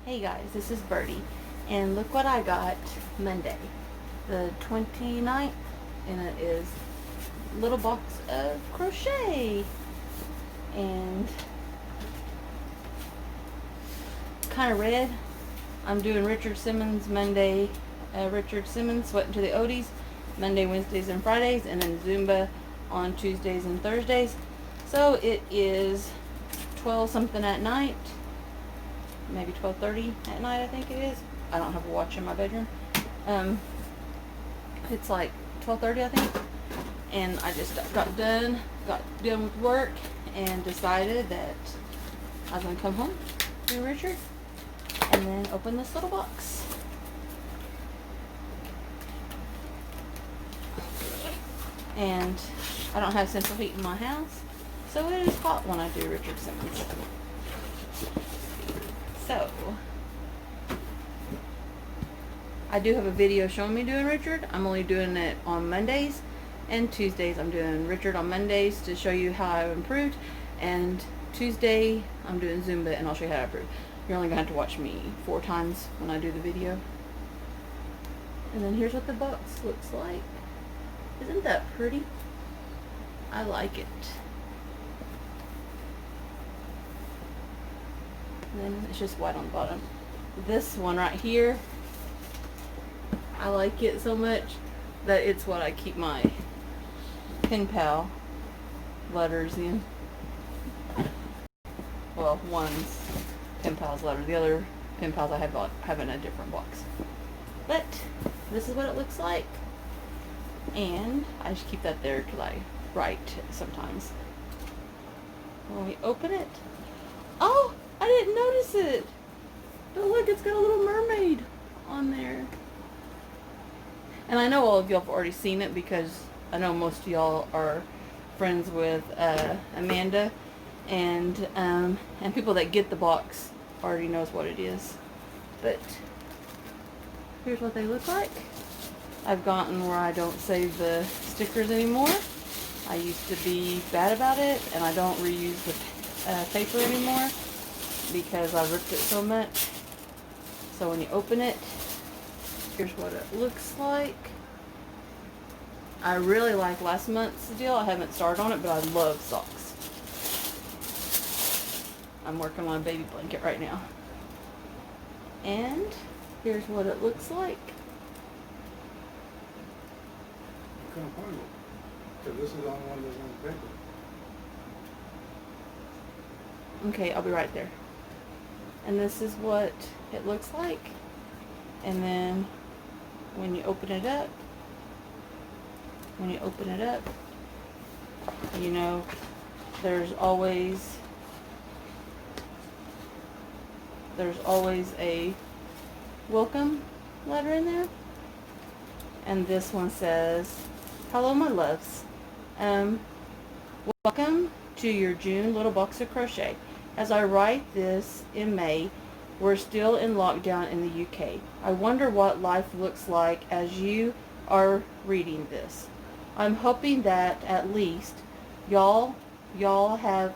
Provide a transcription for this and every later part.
Hey guys, this is Birdie, and look what I got Monday, the 29th, and it is a little box of crochet, and kind of red. I'm doing Richard Simmons Monday, Richard Simmons Sweating to the Oldies, Monday, Wednesdays, and Fridays, and then Zumba on Tuesdays and Thursdays. So it is 12 something at night, maybe 12:30 at night, I think it is. I don't have a watch in my bedroom. It's like 12:30, I think, and I just got done with work and decided that I was gonna come home, do Richard, and then open this little box. And I don't have central heat in my house, so it is hot when I do Richard Simmons. So, I do have a video showing me doing Richard. I'm only doing it on Mondays and Tuesdays. I'm doing Richard on Mondays to show you how I've improved, and Tuesday I'm doing Zumba and I'll show you how I improved. You're only going to have to watch me 4 times when I do the video. And then here's what the box looks like. Isn't that pretty? I like it. And then it's just white on the bottom. This one right here, I like it so much that it's what I keep my pen pal letters in. Well, one's pen pal's letter, the other pen pals I have in a different box. But this is what it looks like, and I just keep that there because I write sometimes. When we open it, oh, I didn't notice it. But look, it's got a little mermaid on there. And I know all of y'all have already seen it because I know most of y'all are friends with Amanda, and people that get the box already knows what it is. But here's what they look like. I've gotten where I don't save the stickers anymore. I used to be bad about it, and I don't reuse the paper anymore because I ripped it so much. So when you open it, here's what it looks like. I really like last month's deal. I haven't started on it, but I love socks. I'm working on a baby blanket right now. And here's what it looks like. I couldn't find it, because this is the only one that's on the paper. Okay, I'll be right there. And this is what it looks like. And then when you open it up, you know, there's always a welcome letter in there. And this one says, "Hello, my loves. Welcome to your June little box of crochet. As I write this in May, we're still in lockdown in the UK. I wonder what life looks like as you are reading this. I'm hoping that at least y'all all have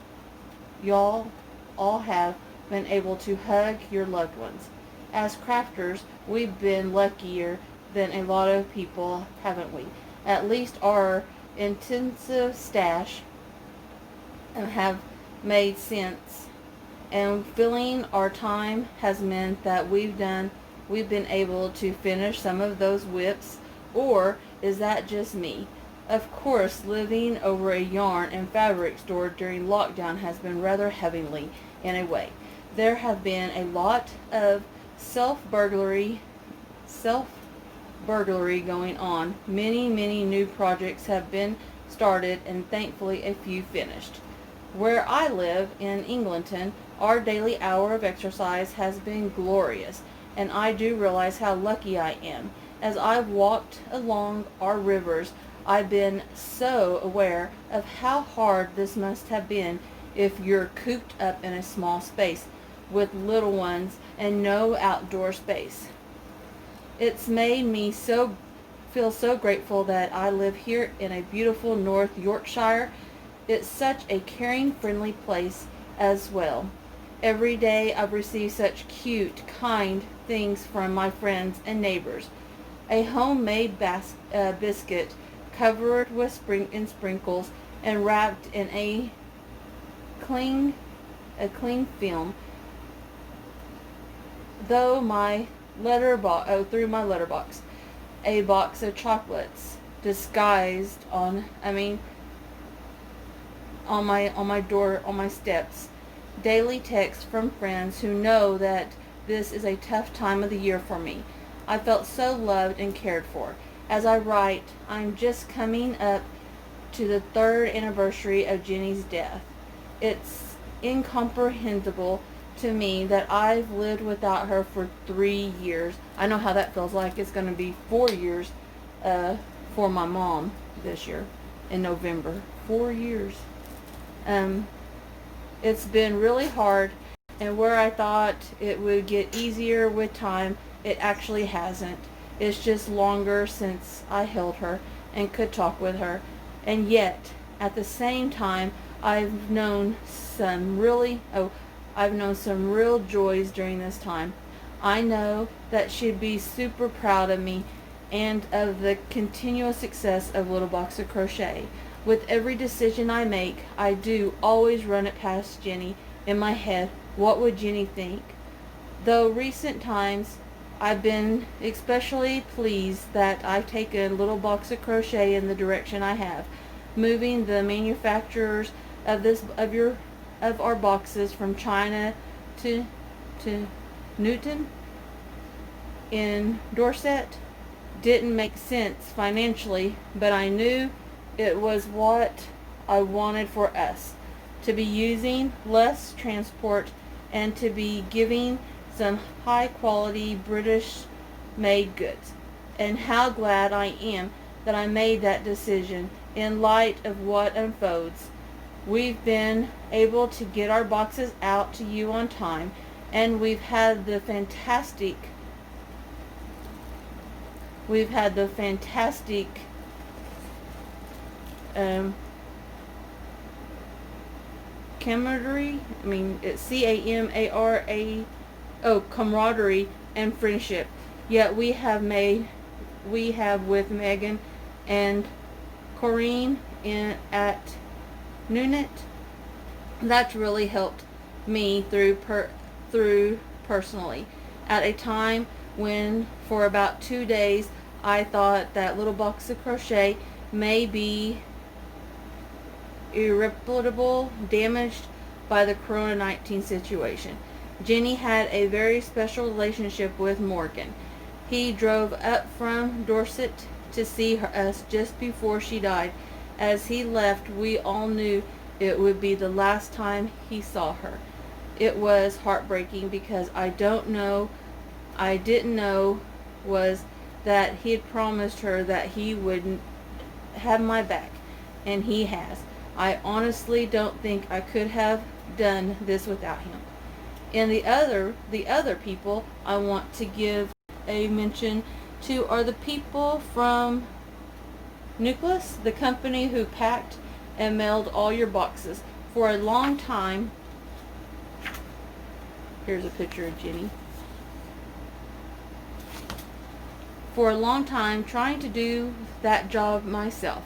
been able to hug your loved ones. As crafters, we've been luckier than a lot of people, haven't we? At least our intensive stash have made sense, and filling our time has meant that we've been able to finish some of those whips. Or is that just me? Of course, living over a yarn and fabric store during lockdown has been rather heavenly in a way. There have been a lot of self-burglary going on. Many new projects have been started, and thankfully a few finished. Where I live in Englandton, our daily hour of exercise has been glorious, and I do realize how lucky I am. As I've walked along our rivers, I've been so aware of how hard this must have been if you're cooped up in a small space with little ones and no outdoor space. It's made me feel so grateful that I live here in a beautiful North Yorkshire. It's such a caring, friendly place as well. Every day I've received such cute, kind things from my friends and neighbors. A homemade biscuit covered with sprinkles and wrapped in cling cling film. Through my letterbox, a box of chocolates disguised on my door, on my steps. Daily texts from friends who know that this is a tough time of the year for me. I felt so loved and cared for. As I write, I'm just coming up to the 3rd anniversary of Jenny's death. It's incomprehensible to me that I've lived without her for 3 years. I know how that feels like. It's going to be 4 years for my mom this year in November. 4 years. It's been really hard, and where I thought it would get easier with time, it actually hasn't. It's just longer since I held her and could talk with her. And yet, at the same time, I've known some real joys during this time. I know that she'd be super proud of me and of the continuous success of Little Box of Crochet. With every decision I make, I do always run it past Jenny in my head. What would Jenny think? Though recent times, I've been especially pleased that I've taken Little Box of Crochet in the direction I have, moving the manufacturers of our boxes from China to Newton in Dorset. Didn't make sense financially, but I knew it was what I wanted for us, to be using less transport and to be giving some high quality British made goods. And how glad I am that I made that decision in light of what unfolds. We've been able to get our boxes out to you on time, and we've had the fantastic camaraderie. It's camaraderie and friendship. Yet we have with Megan and Corrine at Noonet. That's really helped me through personally. At a time when for about 2 days I thought that Little Box of Crochet may be irreparably damaged by the Corona-19 situation. Jenny had a very special relationship with Morgan. He drove up from Dorset to see us just before she died. As he left, we all knew it would be the last time he saw her. It was heartbreaking because I didn't know was that he had promised her that he would have my back, and he has. I honestly don't think I could have done this without him. And the other people I want to give a mention to are the people from Nucleus, the company who packed and mailed all your boxes. For a long time, here's a picture of Jenny. For a long time, trying to do that job myself.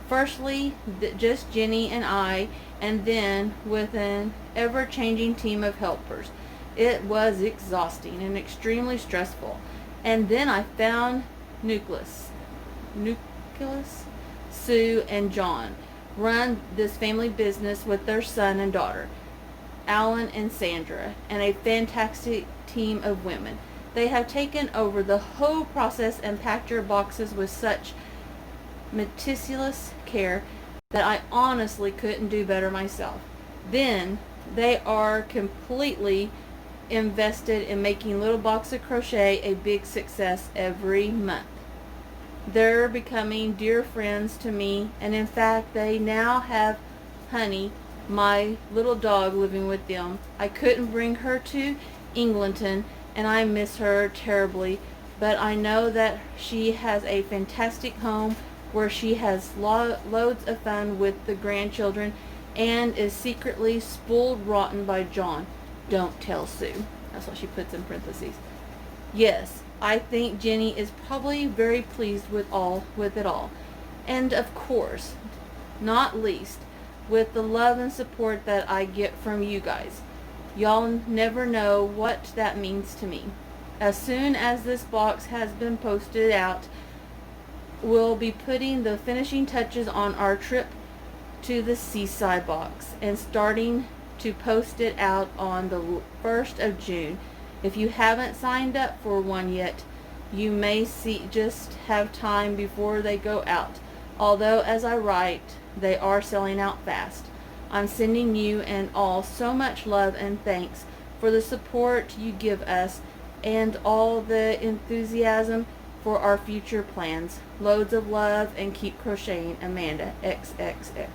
Firstly, just Jenny and I, and then with an ever-changing team of helpers. It was exhausting and extremely stressful. And then I found Nucleus, Sue and John run this family business with their son and daughter, Alan and Sandra, and a fantastic team of women. They have taken over the whole process and packed your boxes with such meticulous care that I honestly couldn't do better myself. Then they are completely invested in making Little Box of Crochet a big success every month. They're becoming dear friends to me, and in fact they now have Honey, my little dog, living with them. I couldn't bring her to Englandton, and I miss her terribly, but I know that she has a fantastic home where she has loads of fun with the grandchildren and is secretly spoiled rotten by John. Don't tell Sue. That's what she puts in parentheses. Yes, I think Jenny is probably very pleased with it all. And of course, not least, with the love and support that I get from you guys. Y'all never know what that means to me. As soon as this box has been posted out, we'll be putting the finishing touches on our trip to the seaside box and starting to post it out on the 1st of June. If you haven't signed up for one yet, you may just have time before they go out. Although, as I write, they are selling out fast. I'm sending you and all so much love and thanks for the support you give us and all the enthusiasm for our future plans. Loads of love and keep crocheting, Amanda, XXX.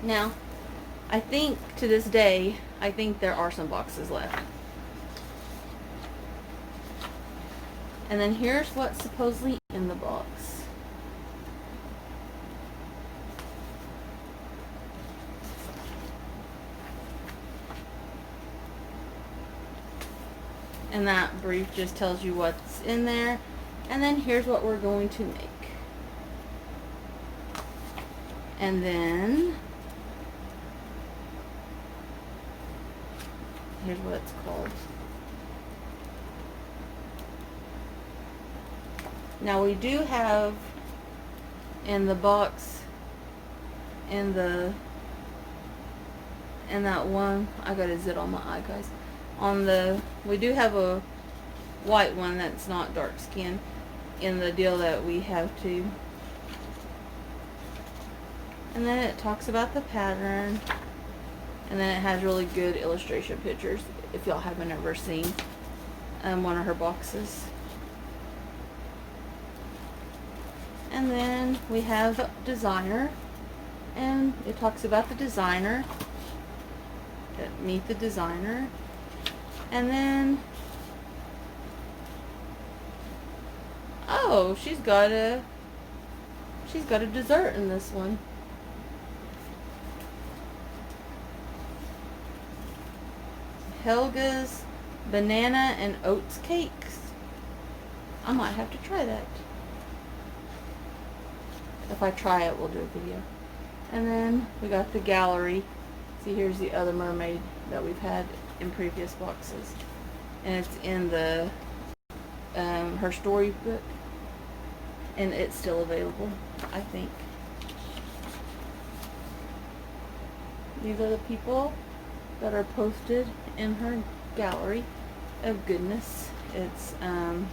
Now, I think to this day, I think there are some boxes left. And then here's what's supposedly in the box. And that brief just tells you what's in there. And then here's what we're going to make. And then here's what it's called. Now we do have in the box, in that one, I got a zit on my eye, guys. We do have a white one that's not dark skin in the deal that we have too. And then it talks about the pattern. And then it has really good illustration pictures if y'all haven't ever seen one of her boxes. And then we have designer. And it talks about the designer. Meet the designer. And then, oh, she's got a dessert in this one. Helga's banana and oats cakes. I might have to try that. If I try it, we'll do a video. And then we got the gallery. See, here's the other mermaid that we've had in previous boxes, and it's in the her storybook, and it's still available, I think. These are the people that are posted in her gallery of goodness. It's a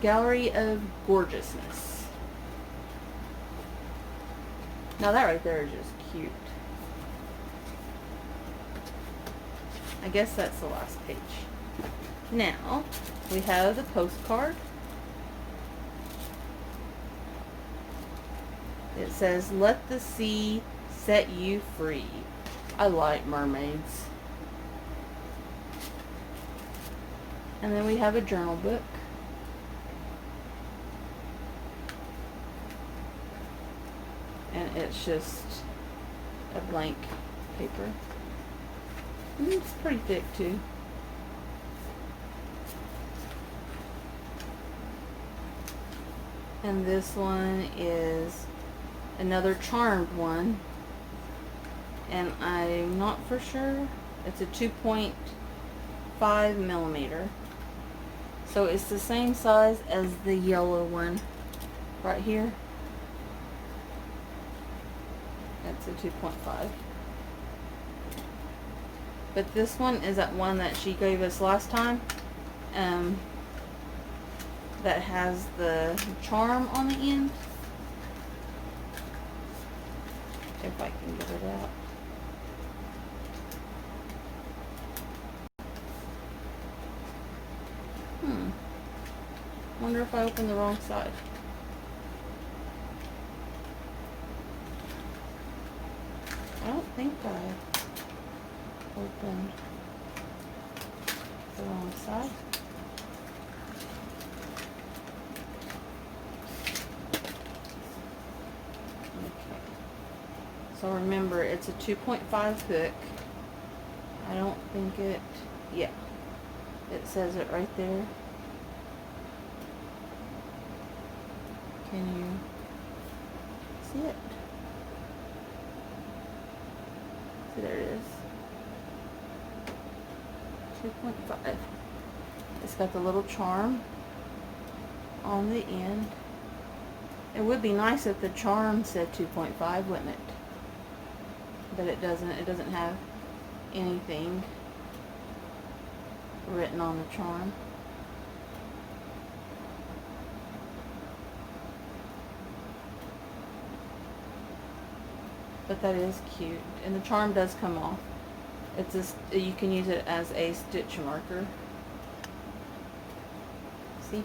gallery of gorgeousness. Now that right there is just cute. I guess that's the last page. Now, we have the postcard. It says, "Let the sea set you free." I like mermaids. And then we have a journal book. And it's just a blank paper. It's pretty thick too. And this one is another charmed one. And I'm not for sure. It's a 2.5 millimeter. So it's the same size as the yellow one right here. That's a 2.5. But this one is that one that she gave us last time. That has the charm on the end. If I can get it out. Wonder if I opened the wrong side. I don't think I opened the wrong side. Okay. So remember, it's a 2.5 hook. think yeah, it says it right there. Can you see it? See, there it is. 2.5. It's got the little charm on the end. It would be nice if the charm said 2.5, wouldn't it? But it doesn't. It doesn't have anything written on the charm. But that is cute, and the charm does come off. It's you can use it as a stitch marker. See?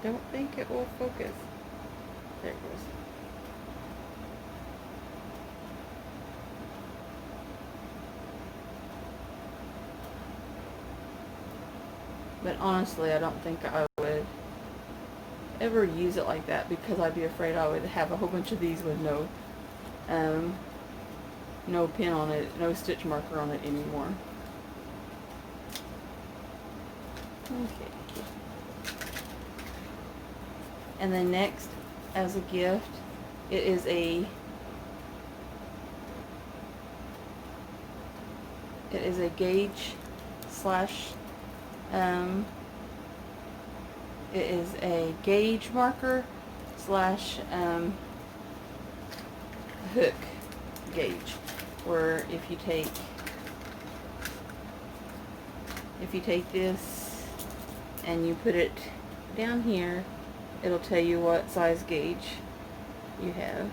Don't think it will focus. There it goes. But honestly, I don't think I would ever use it like that, because I'd be afraid I would have a whole bunch of these with no pin on it, no stitch marker on it anymore. Okay. And then next, as a gift, it is a gauge slash it is a gauge marker slash hook gauge, where if you take this and you put it down here, it'll tell you what size gauge you have.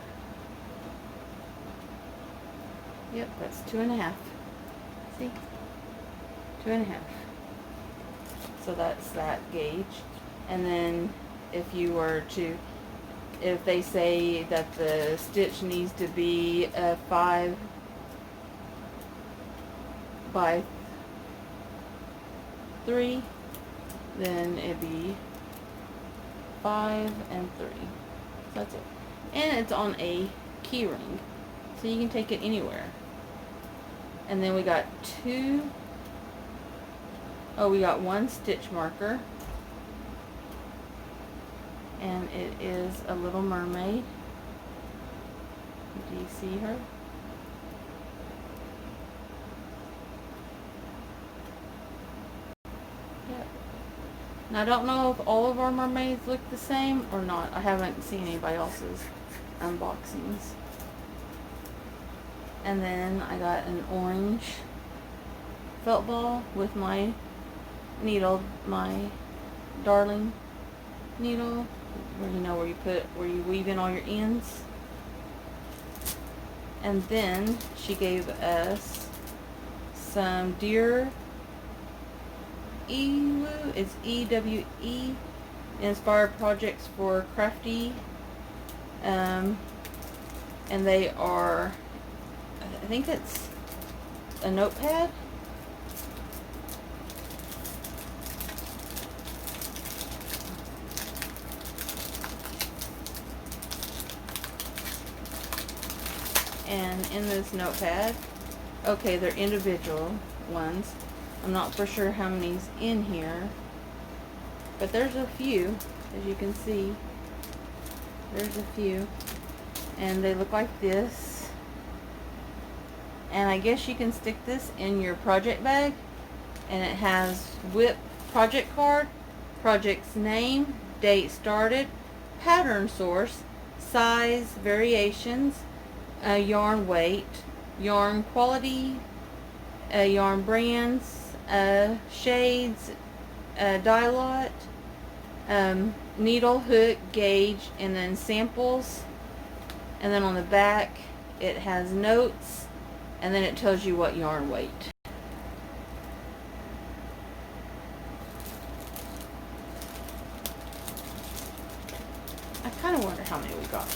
Yep, that's 2.5. See? 2.5. So that's that gauge. And then if they say that the stitch needs to be a 5 by 3, then it'd be 5 and 3. So that's it. And it's on a key ring, so you can take it anywhere. And then we got we got one stitch marker, and it is a little mermaid. Do you see her? Yep. Now I don't know if all of our mermaids look the same or not. I haven't seen anybody else's unboxings. And then I got an orange felt ball with my needle, my darling needle, where you weave in all your ends. And then she gave us some Dear Ewu, it's EWE, inspired projects for crafty, and they are, I think it's a notepad. And in this notepad, okay, they're individual ones. I'm not for sure how many's in here, but there's a few, as you can see. There's a few, and they look like this. And I guess you can stick this in your project bag, and it has WIP project card, project's name, date started, pattern source, size variations, yarn weight, yarn quality, yarn brands, shades, dye lot, needle, hook, gauge, and then samples. And then on the back it has notes, and then it tells you what yarn weight. I kind of wonder how many we got.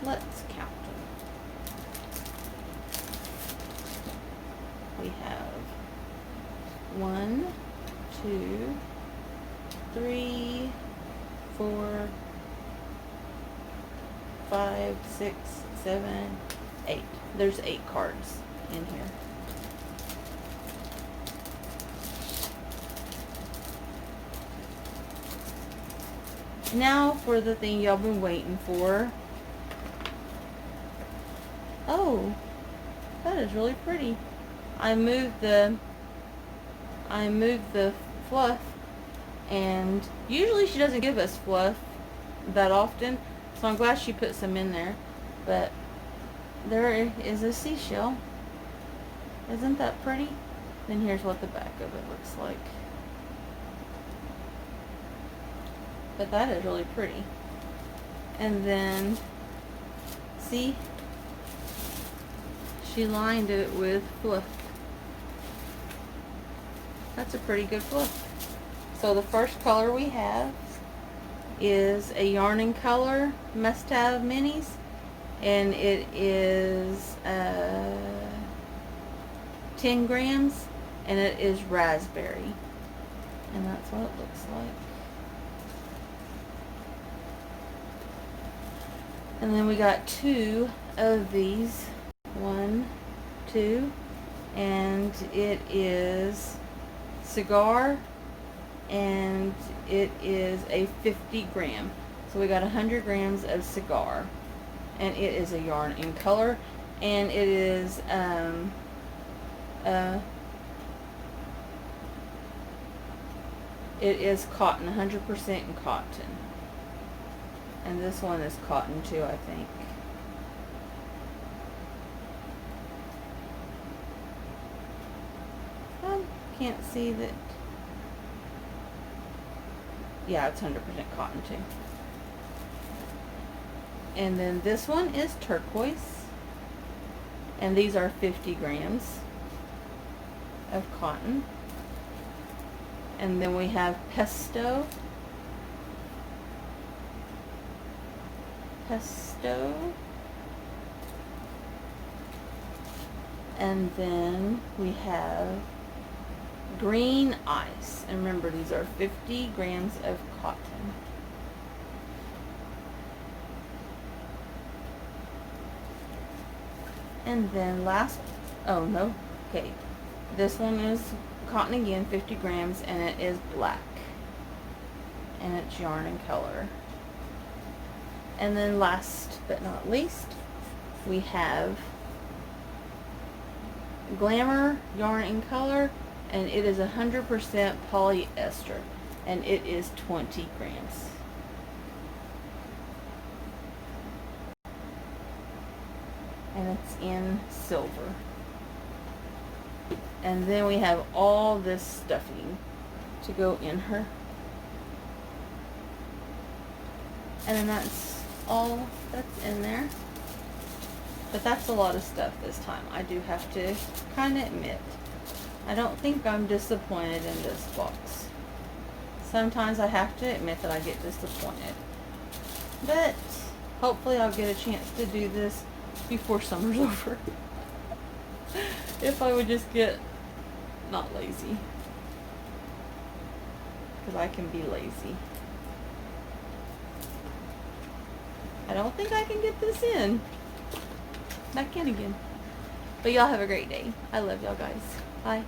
Let's count them. We have 1, 2, 3, 4, 5, 6, 7, 8. There's 8 cards in here. Now for the thing y'all been waiting for. Oh, that is really pretty. I moved the fluff, and usually she doesn't give us fluff that often, so I'm glad she put some in there. But there is a seashell. Isn't that pretty? Then here's what the back of it looks like. But that is really pretty. And then, see, she lined it with fluff. That's a pretty good fluff. So the first color we have is a Yarn and Color Must Have Minis, and it is 10 grams, and it is raspberry, and that's what it looks like. And then we got 2 of these, 1, 2, and it is cigar, and it is a 50 gram. So we got 100 grams of cigar, and it is a Yarn in Color, and it is cotton, 100% cotton. And this one is cotton too, I think. I can't see that. Yeah, it's 100% cotton too. And then this one is turquoise. And these are 50 grams of cotton. And then we have pesto. And then we have green ice. And remember, these are 50 grams of cotton. And then this one is cotton again, 50 grams, and it is black. And it's Yarn and Color. And then last but not least, we have Glamour Yarn and Color, and it is 100% polyester, and it is 20 grams. And it's in silver. And then we have all this stuffing to go in her. And then that's all that's in there. But that's a lot of stuff this time, I do have to kind of admit. I don't think I'm disappointed in this box. Sometimes I have to admit that I get disappointed. But hopefully I'll get a chance to do this before summer's over. If I would just get not lazy. Because I can be lazy. I don't think I can get this in. Back in again. But y'all have a great day. I love y'all guys. Bye.